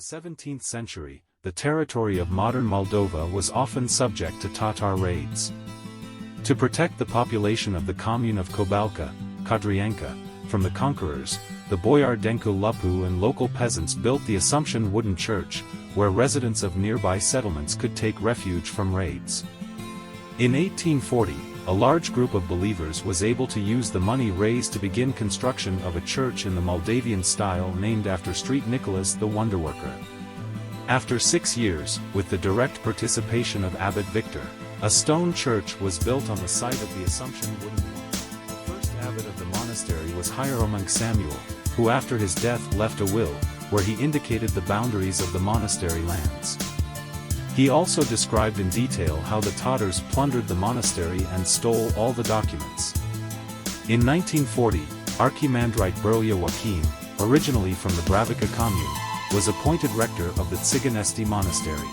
17th century, the territory of modern Moldova was often subject to Tatar raids. To protect the population of the commune of Kobalka, Kodryanka, from the conquerors, the boyar Denku Lupu and local peasants built the Assumption wooden church, where residents of nearby settlements could take refuge from raids. In 1840, a large group of believers was able to use the money raised to begin construction of a church in the Moldavian style named after Street Nicholas the Wonderworker. After 6 years, with the direct participation of Abbot Victor, a stone church was built on the site of the Assumption wooden one. The first abbot of the monastery was hieromonk Samuel, who after his death left a will, where he indicated the boundaries of the monastery lands. He also described in detail how the Tatars plundered the monastery and stole all the documents. In 1940, Archimandrite Broja Joachim, originally from the Bravica commune, was appointed rector of the Tsyganesti Monastery.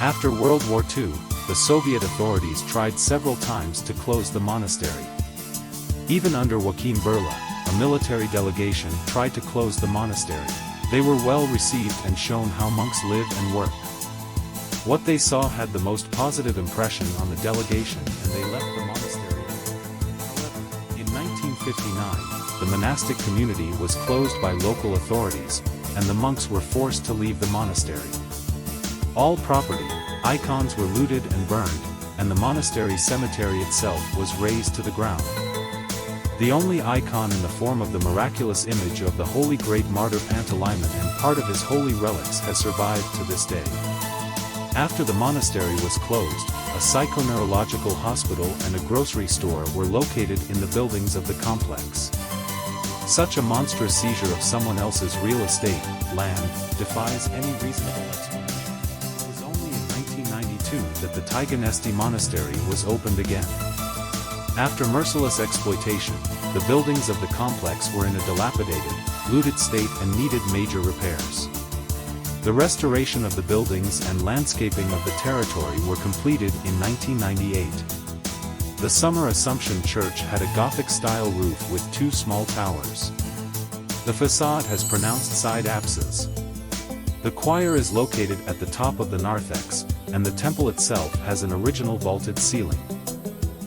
After World War II, the Soviet authorities tried several times to close the monastery. Even under Joachim Burla, a military delegation tried to close the monastery. They were well received and shown how monks live and work. What they saw had the most positive impression on the delegation and they left the monastery. However, in 1959, the monastic community was closed by local authorities, and the monks were forced to leave the monastery. All property, icons were looted and burned, and the monastery cemetery itself was razed to the ground. The only icon in the form of the miraculous image of the Holy Great Martyr Panteleimon and part of his holy relics has survived to this day. After the monastery was closed, a psychoneurological hospital and a grocery store were located in the buildings of the complex. Such a monstrous seizure of someone else's real estate, land, defies any reasonable explanation. It was only in 1992 that the Tsyganesti Monastery was opened again. After merciless exploitation, the buildings of the complex were in a dilapidated, looted state and needed major repairs. The restoration of the buildings and landscaping of the territory were completed in 1998. The Summer Assumption Church had a Gothic-style roof with 2 small towers. The facade has pronounced side apses. The choir is located at the top of the narthex, and the temple itself has an original vaulted ceiling.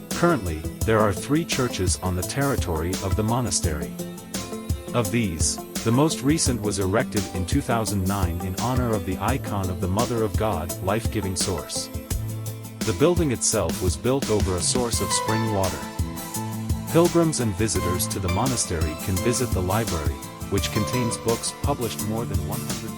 Currently, there are 3 churches on the territory of the monastery. Of these, the most recent was erected in 2009 in honor of the icon of the Mother of God, life-giving source. The building itself was built over a source of spring water. Pilgrims and visitors to the monastery can visit the library, which contains books published more than 100